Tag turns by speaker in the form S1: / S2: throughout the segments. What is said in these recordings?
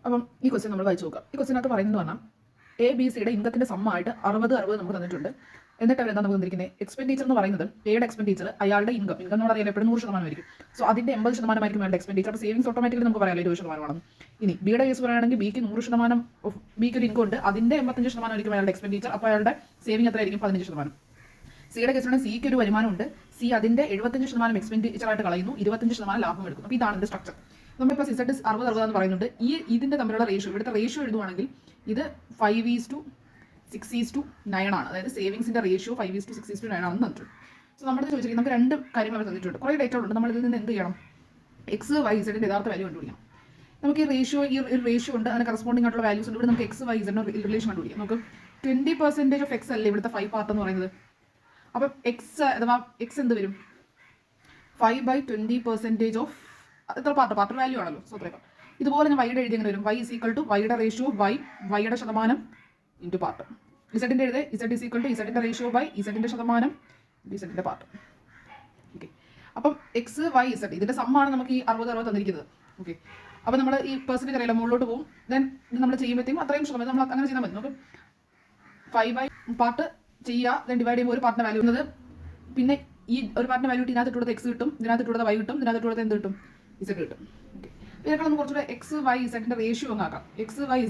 S1: അപ്പം ഈ ക്വസ്റ്റ്യൻ നമ്മൾ വായിച്ചു നോക്കാം. ഈ ക്വസ്റ്റ്യനകത്ത് പറയുന്നത് പറഞ്ഞാൽ എ ബി സിയുടെ ഇൻകത്തിന്റെ സമ്മായിട്ട് 60 നമുക്ക് തന്നിട്ടുണ്ട്. എന്നിട്ട് അവരെന്താ നമുക്ക് തന്നിരിക്കുന്നത്? എക്സ്പെൻഡിച്ചർ എന്ന് പറയുന്നത് എയുടെ എക്സ്പെൻഡിച്ചർ അയാളുടെ ഇൻകം എന്ന് പറഞ്ഞാൽ എപ്പോഴും 100% സോ അതിന്റെ 80% അയാളുടെ എക്സ്പെൻഡിച്ചർ. അപ്പോൾ സേവിങ്സ് ഓട്ടോമാറ്റിക്കലി നമുക്ക് പറയാം 20%. ഇനി ബിയുടെ കേസ് പറയുകയാണെങ്കിൽ ബിക്ക് 100% ബിക്ക് ഒരു ഇൻകം ഉണ്ട്, അതിന്റെ 85% അയാളുടെ എക്സ്പെൻഡിച്ചർ. അപ്പോൾ അയാളുടെ സേവിംഗ് എത്രയായിരിക്കും? 15%. സിയുടെ കേസിലാണ് സിക്ക് ഒരു വരുമാനമുണ്ട്, സി അതിന്റെ 75% എക്സ്പെൻഡിച്ചർ ആയിട്ട് കളയുന്നു, 25% ലാഭം എടുക്കും. അപ്പോൾ ഇതാണ് ഇതിന്റെ സ്ട്രക്ചർ. നമ്മളിപ്പോൾ Z 60 എന്ന് പറയുന്നുണ്ട്. ഇതിന്റെ തമ്മിലുള്ള റേഷ്യോ, ഇവിടുത്തെ റേഷ്യോ എഴുതുവാണെങ്കിൽ ഇത് 5:6:9 ആണ്. അതായത് സേവിങ്സിന്റെ റേഷ്യോ 5:6:9 ആണെന്ന് തന്നിട്ടുണ്ട്. സോ നമ്മുടെ ചോദിച്ചിരിക്കുന്നത് നമുക്ക് രണ്ട് കാര്യങ്ങൾ അവർ തന്നിട്ടുണ്ട്, കുറേ ഡേറ്റകളുണ്ട്. നമ്മൾ ഇതിൽ നിന്ന് എന്ത് ചെയ്യണം? എക്സ് വൈ സെഡിന്റെ യഥാർത്ഥ വാല്യൂ കണ്ടുപിടിക്കണം. നമുക്ക് ഈ റേഷ്യോ ഉണ്ട്, അതിന് കറസ്പോണ്ടിങ് ആയിട്ടുള്ള വാല്യൂസ് ഉണ്ട്. ഇവിടെ നമുക്ക് എക്സ് വൈ സെഡിന് റിലേഷൻ കണ്ടുപിടിക്കാം. നമുക്ക് 20% ഓഫ് എക്സ് അല്ലേ ഇവിടുത്തെ 5 പാർട്ട് എന്ന് പറയുന്നത്. അപ്പം എക്സ് അഥവാ എക്സ് എന്ത് വരും? 5/20% ഓഫ് എത്ര പാർട്ട് വാല്യൂ ആണല്ലോ. സോ അത്രയും ഇതുപോലെ ഞാൻ വൈയുടെ എഴുതി എങ്ങനെ വരും? Y = വൈയുടെ റേഷ്യോ ബൈ വൈയുടെ ശതമാനം ഇൻറ്റു പാർട്ട്. ഇസഡിന്റെ എഴുതി Z = ഇസഡിന്റെ റേഷ്യോ ബൈ ഇസഡിന്റെ ശതമാനം ഇസഡിന്റെ പാർട്ട്. ഓക്കെ, അപ്പം എക്സ് വൈ ഇസഡ് ഇതിന്റെ സമ്മാണ് നമുക്ക് ഈ 60 തന്നിരിക്കുന്നത്. ഓക്കെ, അപ്പം നമ്മൾ ഈ പെർസെൻറ്റേജ് അറിയില്ല, മുകളിലോട്ട് പോകും. ദെൻ ഇത് നമ്മൾ ചെയ്യുമ്പോഴത്തേക്കും അത്രയും ശതമാനം നമ്മൾ അങ്ങനെ ചെയ്താൽ മതി. നമുക്ക് 5 പാർട്ട് ചെയ്യുക, ദെൻ ഡിവൈഡ് ചെയ്യുമ്പോൾ ഒരു പാർട്ടിന്റെ വാല്യൂ എന്നത്, പിന്നെ ഈ ഒരു പാർട്ടിന്റെ വാല്യൂ ഇതിനകത്ത് ഇട്ടുള്ളത് എക്സ് കിട്ടും, ഇതിനകത്ത് ഇട്ടുള്ളത് വൈ കിട്ടും, ഇതിനകത്ത് ഇട്ടുള്ളത് എന്ത് കിട്ടും? ഇസഡ് കിട്ടും. ഓക്കെ, ഇതിനേക്കാൾ നമുക്ക് കുറച്ചുകൂടെ എക്സ് വൈ ഇസഡിന്റെ റേഷ്യോ അങ്ങ് ആക്കാം. എക്സ് വൈ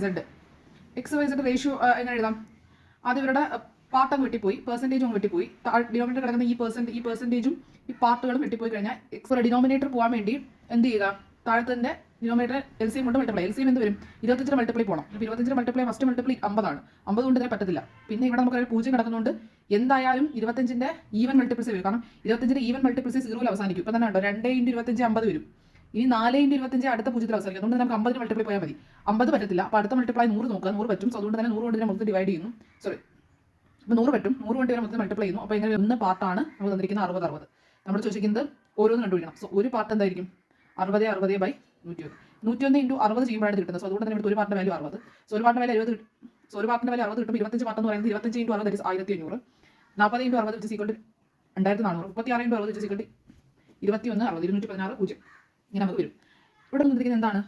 S1: ഇസഡ് റേഷ്യോ എങ്ങനെ എഴുതാം? ആദ്യം ഇവരുടെ പാർട്ടങ്ങ് വെട്ടിപ്പോയി, പെർസെൻറ്റേജും വെട്ടിപ്പോയി, ഡിനോമിനേറ്റർ കിടക്കുന്ന ഈ പെർസെൻറ്റേജും ഈ പാർട്ടുകളും വെട്ടിപ്പോയി കഴിഞ്ഞാൽ എക്സ് ഡിനോമിനേറ്റർ പോകാൻ വേണ്ടി എന്ത് ചെയ്യുക? താഴത്തെ ഡിനോമിനേറ്റർ LCM കൊണ്ട് മൾട്ടിപ്ലൈ. LCM എന്ത് വരും? 25 മൾട്ടിപ്ലൈ പോകണം. അപ്പോൾ 25 മൾട്ടിപ്ലൈ ഫസ്റ്റ് മൾട്ടിപ്ലൈ 50 ആണ്. 50 കൊണ്ട് തന്നെ പറ്റത്തില്ല. പിന്നെ ഇവിടെ നമുക്ക് 0 കിടക്കുന്നുണ്ട്. എന്തായാലും 25ന്റെ ഈവൻ മൾട്ടിപ്ലിസി വരും. കാരണം 25ന്റെ ഈവൻ മൾട്ടിപ്ലിസി 0 അവസാനിക്കും. ഇപ്പം തന്നെ ഉണ്ടോ 2 × 25 50 വരും. ഇനി 4 × 25 അടുത്ത 0 അവസാനിക്കും. അതുകൊണ്ട് നമുക്ക് 50 മൾട്ടിപ്ലൈ പോയാൽ മതി. 50 പറ്റത്തില്ല. അപ്പോൾ അടുത്ത മൾട്ടിപ്ലൈ 100 നോക്കുക. 100 പറ്റും. സോ അതുകൊണ്ട് തന്നെ 100 കൊണ്ട് മൊത്തം ഡിവൈഡ് ചെയ്യുന്നു. സോറി, അപ്പോൾ 100 പറ്റും. 100 കൊണ്ട് മൊത്തം മൾട്ടിപ്ലൈ ചെയ്യുന്നു. അപ്പോൾ ഇങ്ങനെ ഒന്ന് പാർട്ടാണ് നമുക്ക് തന്നിരിക്കുന്ന 60. നമ്മൾ ചോദിക്കുന്നത് ഓരോന്ന് കണ്ടുപിടിക്കണം. സോ ഒരു പാർട്ട് എന്തായിരിക്കും? 60/101 101 × 60 ചെയ്യുമ്പോഴാണ് കിട്ടുന്നത്. സോ അതുകൊണ്ട് തന്നെ ഇവിടെ ഒരു പാർട്ടിന്റെ വാല്യൂ 60. സോ ഒരു പാർട്ടിന്റെ വാല്യൂ 70 കിട്ടും. സോ ഒരു പാർട്ടിന്റെ വാല്യൂ 60 കിട്ടും. 25 പാർട്ട് എന്ന് പറയുന്നത് 25 × 60 1500. 40 × 60 2400. 36 × 60 21 60 216 0. ഇങ്ങനെ നമുക്ക് വരും. ഇവിടെ നിന്നിരിക്കുന്നത് എന്താണ്?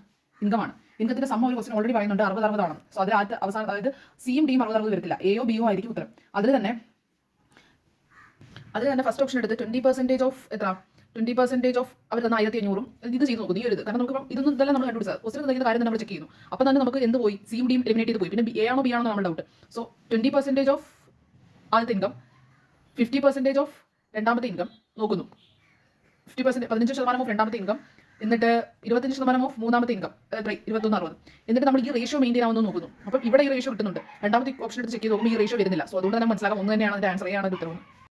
S1: ഇൻകമാണ്. ഇൻകത്തിന്റെ സമ്മ ഒരു ക്വസ്റ്റൻ ഓൾറെഡി പറയുന്നുണ്ട് 60 ആണ്. സോ അതിൽ അവസാനം, അതായത് സിയും ഡിയും 60 വരത്തില്ല, എയോ ബിയോ ആയിരിക്കും ഉത്തരം. അതിൽ തന്നെ ഫസ്റ്റ് ഓപ്ഷൻ എടുത്ത് 20% ഓഫ് എത്ര? 20% ഓഫ് അവർ തന്ന 1500. ഇത് ചെയ്ത് നോക്കുന്നു. ഈ ഒരു കാരണം നമുക്ക് ഇതൊന്നും ഇതെല്ലാം നമ്മൾ കണ്ടുപിടിച്ചത് ക്വസ്റ്റൻ തന്നിരിക്കുന്ന കാര്യം നമ്മൾ ചെക്ക് ചെയ്യുന്നു. അപ്പം തന്നെ നമുക്ക് എന്ത് പോയി? സിയും ഡിയും എലിമിനേറ്റ് ചെയ്ത് പോയി. പിന്നെ എ ആണോ ബി ആണോ നമ്മൾ ഡൗട്ട്. സോ 20% ഓഫ് ആദ്യത്തെ ഇൻകം, 50% ഓഫ് രണ്ടാമത്തെ ഇൻകം നോക്കുന്നു. 15% ഓഫ് രണ്ടാമത്തെ ഇൻകം, എന്നിട്ട് 25% ഓഫ് മൂന്നാമത്തെ ഇൻകം 2160. എന്നിട്ട് നമ്മൾ ഈ റേഷ്യോ മെയിൻറ്റെയിൻ ആവുമെന്ന് നോക്കുന്നു. അപ്പം ഇവിടെ ഈ റേഷ്യോ കിട്ടുന്നുണ്ട്. രണ്ടാമത്തെ ഓപ്ഷൻ എടുത്ത് ചെക്ക് ചെയ്ത് നോക്കുമ്പോൾ ഈ റേഷ്യോ വരുന്നില്ല. സോ അതുകൊണ്ട് തന്നെ മനസ്സിലാക്കാം ഒന്ന് തന്നെയാണ് അതിന്റെ ആൻസർ, ആണ് ഉത്തരവ്.